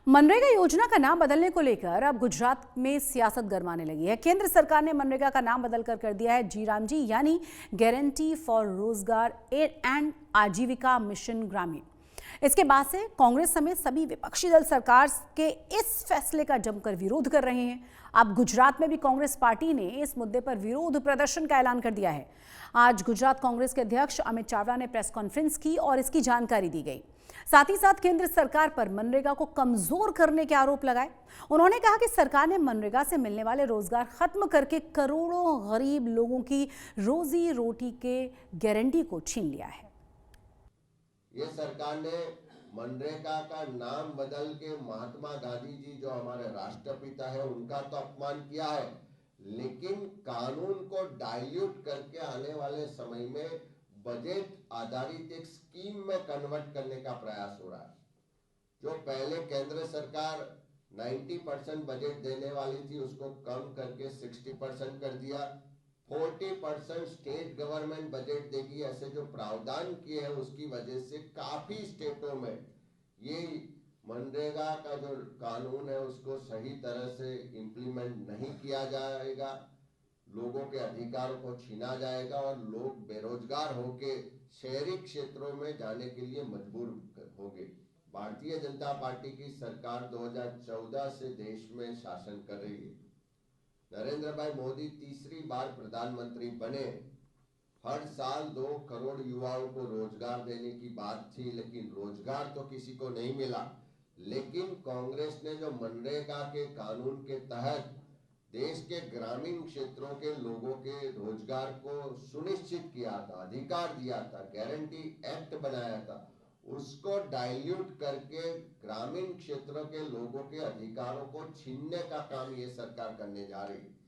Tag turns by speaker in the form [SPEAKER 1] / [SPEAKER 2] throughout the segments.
[SPEAKER 1] मनरेगा योजना का नाम बदलने को लेकर अब गुजरात में सियासत गरमाने लगी है। केंद्र सरकार ने मनरेगा का नाम बदलकर कर दिया है जी यानी गारंटी फॉर रोजगार एंड आजीविका मिशन ग्रामीण। इसके बाद से कांग्रेस समेत सभी विपक्षी दल सरकार के इस फैसले का जमकर विरोध कर रहे हैं। अब गुजरात में भी कांग्रेस पार्टी ने इस मुद्दे पर विरोध प्रदर्शन का ऐलान कर दिया है। आज गुजरात कांग्रेस के अध्यक्ष अमित चावड़ा ने प्रेस कॉन्फ्रेंस की और इसकी जानकारी दी गई। साथ ही साथ केंद्र सरकार पर मनरेगा को कमजोर करने के आरोप लगाए। उन्होंने कहा कि सरकार ने मनरेगा से मिलने वाले रोजगार खत्म करके करोड़ों गरीब लोगों की रोजी रोटी के गारंटी को छीन लिया है।
[SPEAKER 2] ये सरकार ने मनरेगा का नाम बदल के महात्मा गांधी जी जो हमारे राष्ट्रपिता है उनका तो अपमान किया है, लेकिन कानून को डाइल्यूट करके आने वाले समय में बजट आधारित एक स्कीम में कन्वर्ट करने का प्रयास हो रहा है। जो पहले केंद्र सरकार 90% बजट देने वाली थी उसको कम करके 60% कर दिया। 40% स्टेट गवर्नमेंट बजट देगी, ऐसे जो प्रावधान किए हैं उसकी वजह से काफी स्टेटों में ये मनरेगा का जो कानून है उसको सही तरह से इम्प्लीमेंट नहीं किया जाएगा, लोगों के अधिकारों को छीना जाएगा और लोग बेरोजगार होके शहरी क्षेत्रों में जाने के लिए मजबूर होंगे। भारतीय जनता पार्टी की सरकार 2014 से देश में शासन कर रही है। नरेंद्र भाई मोदी तीसरी बार प्रधानमंत्री बने। हर साल 2 करोड़ युवाओं को रोजगार देने की बात थी, लेकिन रोजगार तो किसी को नहीं मिला। लेकिन कांग्रेस ने जो मनरेगा के कानून के तहत देश के ग्रामीण क्षेत्रों के लोगों के रोजगार को सुनिश्चित किया था, अधिकार दिया था, गारंटी एक्ट बनाया था, उसको डाइल्यूट करके ग्रामीण क्षेत्रों के लोगों के अधिकारों को छीनने का काम ये सरकार करने जा रही है।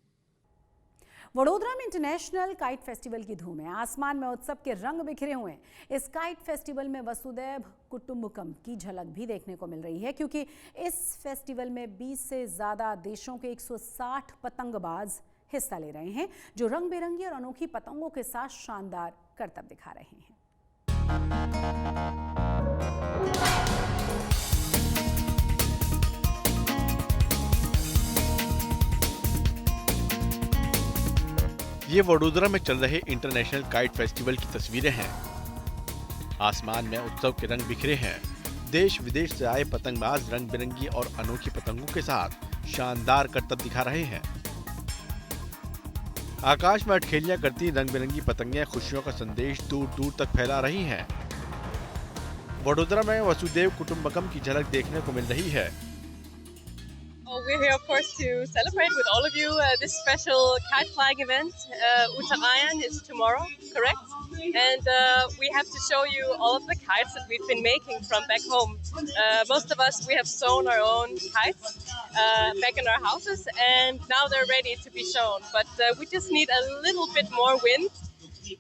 [SPEAKER 1] वडोदरा में इंटरनेशनल काइट फेस्टिवल की धूम है। आसमान में उत्सव के रंग बिखरे हुए हैं। इस काइट फेस्टिवल में वसुदैव कुटुंबकम की झलक भी देखने को मिल रही है, क्योंकि इस फेस्टिवल में 20 से ज्यादा देशों के 160 पतंगबाज हिस्सा ले रहे हैं, जो रंग बिरंगी और अनोखी पतंगों के साथ शानदार करतब दिखा रहे हैं।
[SPEAKER 3] ये वडोदरा में चल रहे इंटरनेशनल काइट फेस्टिवल की तस्वीरें हैं। आसमान में उत्सव के रंग बिखरे हैं। देश विदेश से आए पतंगबाज रंग बिरंगी और अनोखी पतंगों के साथ शानदार करतब दिखा रहे हैं। आकाश में अठखेलियां करती रंग बिरंगी पतंगें खुशियों का संदेश दूर दूर तक फैला रही हैं। वडोदरा में वसुदेव कुटुंबकम की झलक देखने को मिल रही है।
[SPEAKER 4] We're here, of course, to celebrate with all of you this special kite flying event. Uttarayan is tomorrow, correct? And we have to show you all of the kites that we've been making from back home. Most of us, we have sewn our own kites back in our houses, and now they're ready to be shown. But we just need a little bit more wind,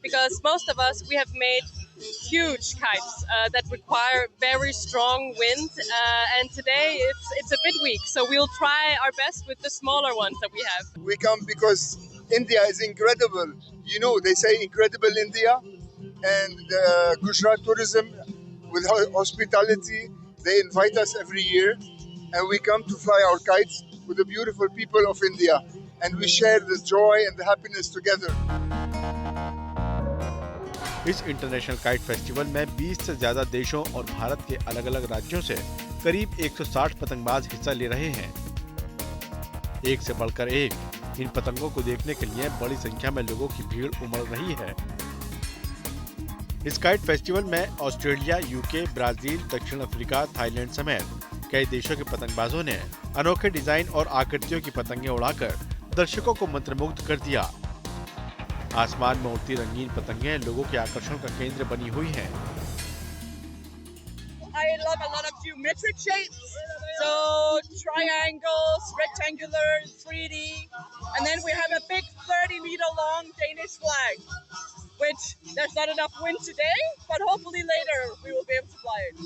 [SPEAKER 4] because most of us, we have made huge kites that require very strong wind, and today it's a bit weak, so we'll try our best with the smaller ones that we have.
[SPEAKER 5] We come because India is incredible. You know, they say incredible India, and Gujarat Tourism with hospitality, they invite us every year, and we come to fly our kites with the beautiful people of India, and we share the joy and the happiness together.
[SPEAKER 3] इस international kite festival में 20 से ज्यादा देशों और भारत के अलग अलग राज्यों से करीब 160 पतंगबाज हिस्सा ले रहे हैं। एक से बढ़कर एक इन पतंगों को देखने के लिए बड़ी संख्या में लोगों की भीड़ उमड़ रही है। इस काइट फेस्टिवल में ऑस्ट्रेलिया, यूके, ब्राजील, दक्षिण अफ्रीका, थाईलैंड समेत कई देशों के पतंगबाजों ने अनोखे डिजाइन और आकृतियों की पतंगें उड़ाकर दर्शकों को मंत्रमुग्ध कर दिया। आसमान में उड़ती रंगीन पतंगें लोगों के आकर्षण का केंद्र बनी हुई हैं।
[SPEAKER 4] I love a lot of geometric shapes, so triangles, rectangular, 3D, and then we have a big 30-meter long Danish flag, which there's not enough wind today, but hopefully later we will be able to fly it.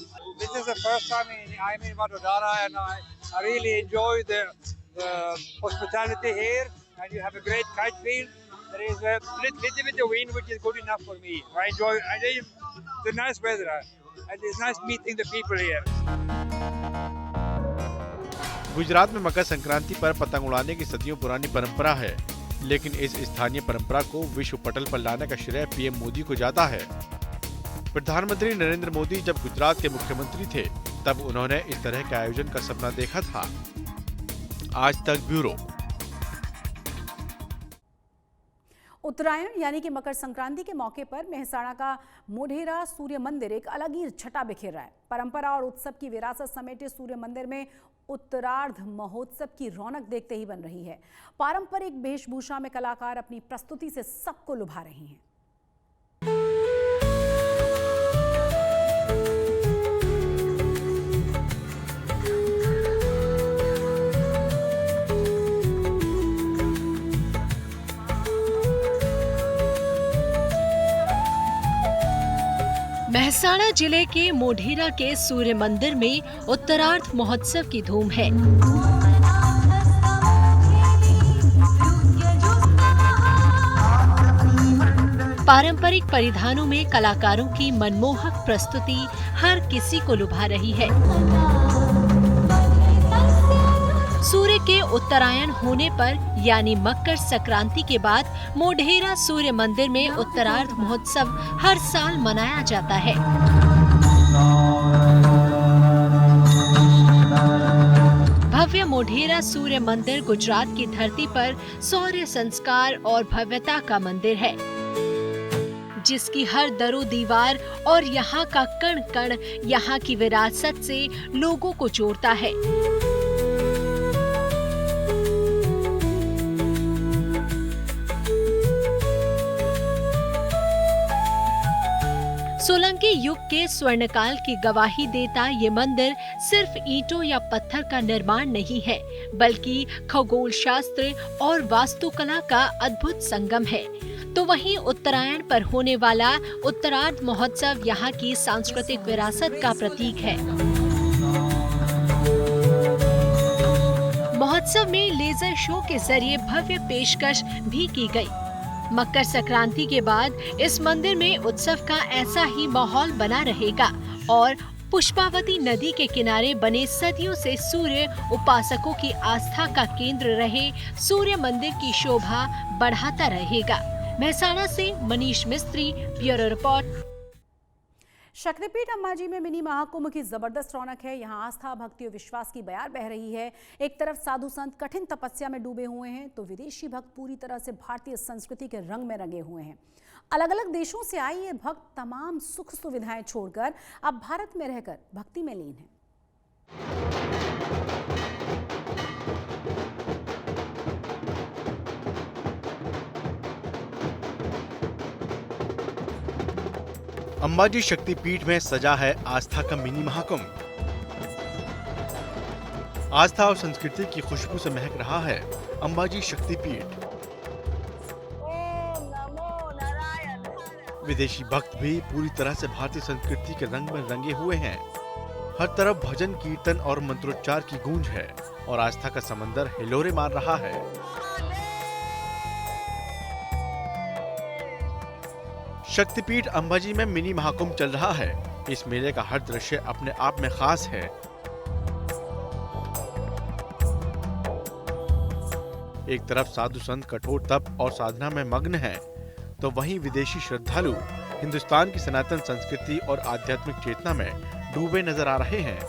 [SPEAKER 6] This is the first time I'm in Vadodara, and I really enjoy the hospitality here, and you have a great kite field. There is a little bit of wind, which is good enough for me. I enjoy the nice weather, and it's nice meeting the people here.
[SPEAKER 3] Gujarat में मकर संक्रांति पर पतंग उड़ाने की सदियों पुरानी परंपरा है, लेकिन इस स्थानीय परंपरा को विश्व पटल पर लाने का श्रेय पीएम मोदी को जाता है। प्रधानमंत्री नरेंद्र मोदी जब गुजरात के मुख्यमंत्री थे, तब उन्होंने इस तरह के आयोजन का सपना देखा था। आज तक ब्यूरो।
[SPEAKER 1] उत्तरायण यानी कि मकर संक्रांति के मौके पर मेहसाणा का मोढेरा सूर्य मंदिर एक अलग ही छटा बिखेर रहा है। परंपरा और उत्सव की विरासत समेटे सूर्य मंदिर में उत्तरार्ध महोत्सव की रौनक देखते ही बन रही है। पारंपरिक वेशभूषा में कलाकार अपनी प्रस्तुति से सबको लुभा रहे हैं।
[SPEAKER 7] मेहसाणा जिले के मोढेरा के सूर्य मंदिर में उत्तरार्ध महोत्सव की धूम है। पारंपरिक परिधानों में कलाकारों की मनमोहक प्रस्तुति हर किसी को लुभा रही है। सूर्य के उत्तरायण होने पर यानी मकर संक्रांति के बाद मोढेरा सूर्य मंदिर में उत्तरार्ध महोत्सव हर साल मनाया जाता है। भव्य मोढेरा सूर्य मंदिर गुजरात की धरती पर शौर्य संस्कार और भव्यता का मंदिर है, जिसकी हर दरो दीवार और यहाँ का कण कण यहाँ की विरासत से लोगों को जोड़ता है। सोलंकी युग के स्वर्णकाल की गवाही देता ये मंदिर सिर्फ ईंटों या पत्थर का निर्माण नहीं है, बल्कि खगोल शास्त्र और वास्तुकला का अद्भुत संगम है। तो वहीं उत्तरायण पर होने वाला उत्तरार्ध महोत्सव यहाँ की सांस्कृतिक विरासत का प्रतीक है। महोत्सव में लेजर शो के जरिए भव्य पेशकश भी की गई। मकर संक्रांति के बाद इस मंदिर में उत्सव का ऐसा ही माहौल बना रहेगा और पुष्पावती नदी के किनारे बने सदियों से सूर्य उपासकों की आस्था का केंद्र रहे सूर्य मंदिर की शोभा बढ़ाता रहेगा। मेहसाणा से मनीष मिस्त्री, ब्यूरो रिपोर्ट।
[SPEAKER 1] शक्तिपीठ अंबाजी में मिनी महाकुंभ की जबरदस्त रौनक है। यहाँ आस्था, भक्ति और विश्वास की बयार बह रही है। एक तरफ साधु संत कठिन तपस्या में डूबे हुए हैं, तो विदेशी भक्त पूरी तरह से भारतीय संस्कृति के रंग में रंगे हुए हैं। अलग अलग देशों से आए ये भक्त तमाम सुख सुविधाएं छोड़कर अब भारत में रहकर भक्ति में लीन हैं।
[SPEAKER 3] अंबाजी शक्तिपीठ में सजा है आस्था का मिनी महाकुंभ। आस्था और संस्कृति की खुशबू से महक रहा है अंबाजी शक्तिपीठ। विदेशी भक्त भी पूरी तरह से भारतीय संस्कृति के रंग में रंगे हुए हैं। हर तरफ भजन, कीर्तन और मंत्रोच्चार की गूंज है और आस्था का समंदर हिलोरे मार रहा है। शक्तिपीठ अंबाजी में मिनी महाकुंभ चल रहा है। इस मेले का हर दृश्य अपने आप में खास है। एक तरफ साधु संत कठोर तप और साधना में मग्न हैं, तो वहीं विदेशी श्रद्धालु हिंदुस्तान की सनातन संस्कृति और आध्यात्मिक चेतना में डूबे नजर आ रहे हैं।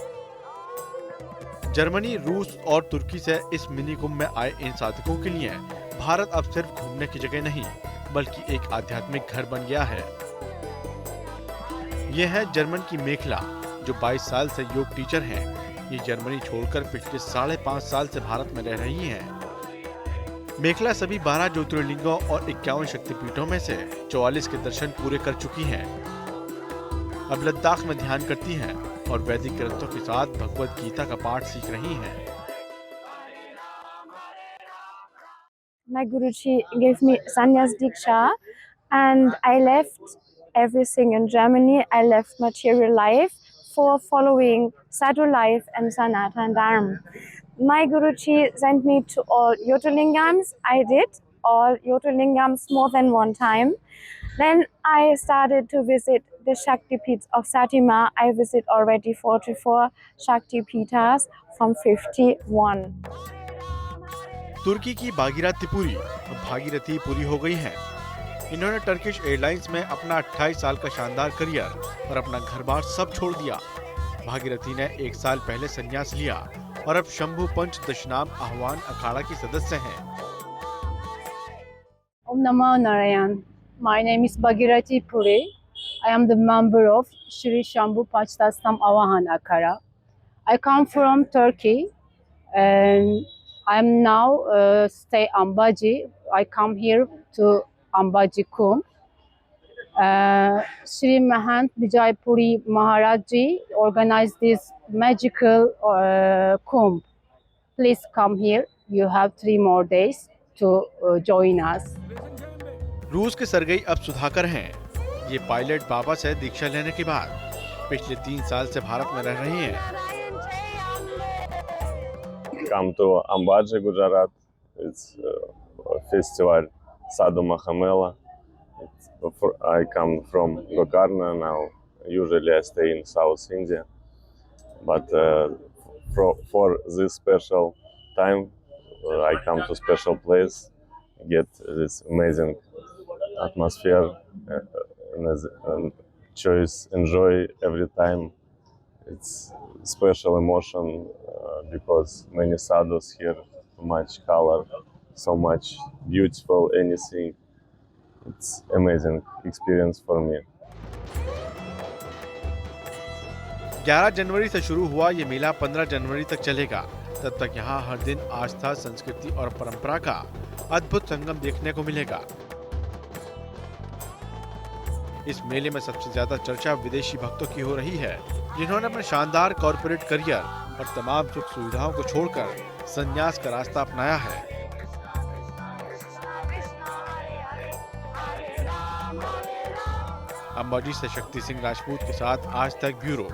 [SPEAKER 3] जर्मनी, रूस और तुर्की से इस मिनी कुंभ में आए इन साधकों के लिए भारत अब सिर्फ घूमने की जगह नहीं, बल्कि एक आध्यात्मिक घर बन गया है। यह है जर्मन की मेखला, जो 22 साल से योग टीचर हैं। ये जर्मनी छोड़कर पिछले 5.5 साल से भारत में रह रही हैं। मेखला सभी 12 ज्योतिर्लिंगों और 51 शक्तिपीठों में से 44 के दर्शन पूरे कर चुकी हैं। अब लद्दाख में ध्यान करती हैं और वैदिक ग्रंथों के साथ भगवद गीता का पाठ सीख रही हैं।
[SPEAKER 8] My Guruji gave me sannyas diksha and I left everything in Germany. I left material life for following sadhu life and Sanatan Dharma. My Guruji sent me to all Jyotirlingams. I did all Jyotirlingams more than one time. Then I started to visit the Shakti Peeths of Satima. I visit already 44 Shakti Peethas from 51.
[SPEAKER 3] तुर्की की भागीरथी पूरी, अब भागीरथी पूरी हो गई है। इन्होंने Turkish airlines में अपना 28 साल का शानदार करियर और अपना घर-बार सब छोड़ दिया। भागीरथी ने 1 साल पहले संन्यास लिया और अब शंभु पंच दशनाम आह्वान अखाड़ा की सदस्य हैं।
[SPEAKER 9] Om Namo Narayan. My name is Bhagirathi Puri. I am the member of Shri Shambhu Panchtastam Avahan Akhara. I come from Turkey and I am now stay Ambaji. I come here to Ambaji Kumbh. Shri Mahant Vijay Puri Maharaj Ji organized this magical Kumbh. Please come here. You have 3 more days to join us.
[SPEAKER 3] रूस के Sergei अब सुधाकर हैं। ये pilot बाबा से दीक्षा लेने के बाद पिछले 3 साल से भारत में रह रहे हैं।
[SPEAKER 10] Come to Ambaji, Gujarat. It's a festival Sadhu Mahamela. I come from Gokarna now. Usually I stay in South India, but for this special time, I come to special place, get this amazing atmosphere, and choice, enjoy every time. It's special emotion because many sadhus here, so much color, so much beautiful, anything. It's amazing experience for me.
[SPEAKER 3] 11 जनवरी से शुरू हुआ ये मेला 15 जनवरी तक चलेगा। तब तक यहाँ हर दिन आस्था, संस्कृति और परंपरा का अद्भुत संगम देखने को मिलेगा। इस मेले में सबसे ज्यादा चर्चा विदेशी भक्तों की हो रही है, जिन्होंने अपने शानदार कॉर्पोरेट करियर और तमाम सुख सुविधाओं को छोड़कर संन्यास का रास्ता अपनाया है। अंबाजी से शक्ति सिंह राजपूत के साथ आज तक ब्यूरो।